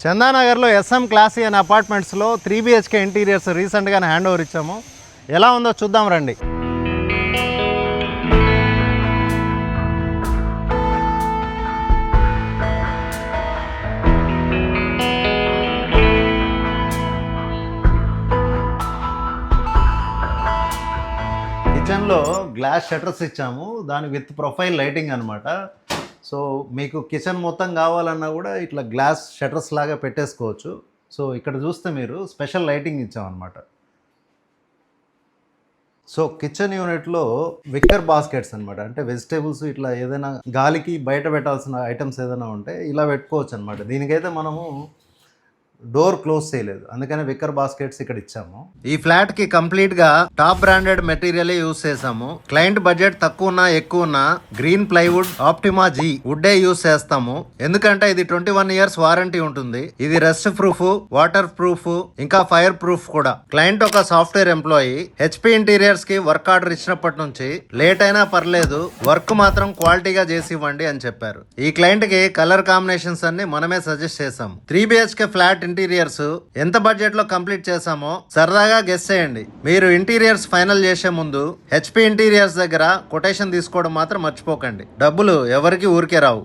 చందానగర్లో S M classy అనే అపార్ట్మెంట్స్లో 3 BHK interiors రీసెంట్గానే hand over ఇచ్చాము. ఎలా ఉందో చూద్దాం రండి. కిచెన్లో గ్లాస్ షట్టర్స్ ఇచ్చాము, దాని విత్ ప్రొఫైల్ లైటింగ్ అనమాట. సో మీకు కిచెన్ మొత్తం కావాలన్నా కూడా ఇట్లా గ్లాస్ షట్టర్స్ లాగా పెట్టేసుకోవచ్చు. సో ఇక్కడ చూస్తే మీరు స్పెషల్ లైటింగ్ ఇచ్చామన్నమాట. సో కిచెన్ యూనిట్లో విక్కర్ బాస్కెట్స్ అనమాట, అంటే వెజిటేబుల్స్ ఇట్లా ఏదైనా గాలికి బయట పెట్టాల్సిన ఐటమ్స్ ఏదైనా ఉంటే ఇలా పెట్టుకోవచ్చు అనమాట. దీనికైతే మనము డోర్ క్లోజ్ చేయలేదు, అందుకని విక్కర్ బాస్కెట్స్ ఇక్కడ ఇచ్చాము. ఈ ఫ్లాట్ కి కంప్లీట్ గా టాప్ బ్రాండెడ్ మెటీరియల్ యూస్ చేసాము. క్లయింట్ బడ్జెట్ తక్కువ ఉన్నా ఎక్కువ ఉన్నా గ్రీన్ ప్లైవుడ్ ఆప్టిమా జీ వుడ్డే యూస్ చేస్తాము. ఎందుకంటే ఇది 21 years వారంటీ ఉంటుంది. ఇది రెస్ట్ ప్రూఫ్, వాటర్ ప్రూఫ్, ఇంకా ఫైర్ ప్రూఫ్ కూడా. క్లయింట్ ఒక సాఫ్ట్వేర్ ఎంప్లాయీ. హెచ్పి ఇంటీరియర్స్ కి వర్క్ ఆర్డర్ ఇచ్చినప్పటి నుంచి లేట్ అయినా పర్లేదు, వర్క్ మాత్రం క్వాలిటీగా చేసి ఇవ్వండి అని చెప్పారు. ఈ క్లయింట్ కి కలర్ కాంబినేషన్స్ అన్ని మనమే సజెస్ట్ చేసాము. 3 BHK ఫ్లాట్ ఇంటీరియర్స్ ఎంత బడ్జెట్ లో కంప్లీట్ చేసామో సరదాగా గెస్ చేయండి. మీరు ఇంటీరియర్స్ ఫైనల్ చేసే ముందు హెచ్పి ఇంటీరియర్స్ దగ్గర కొటేషన్ తీసుకోవడం మాత్రం మర్చిపోకండి. డబ్బులు ఎవరికి ఊరికే రావు.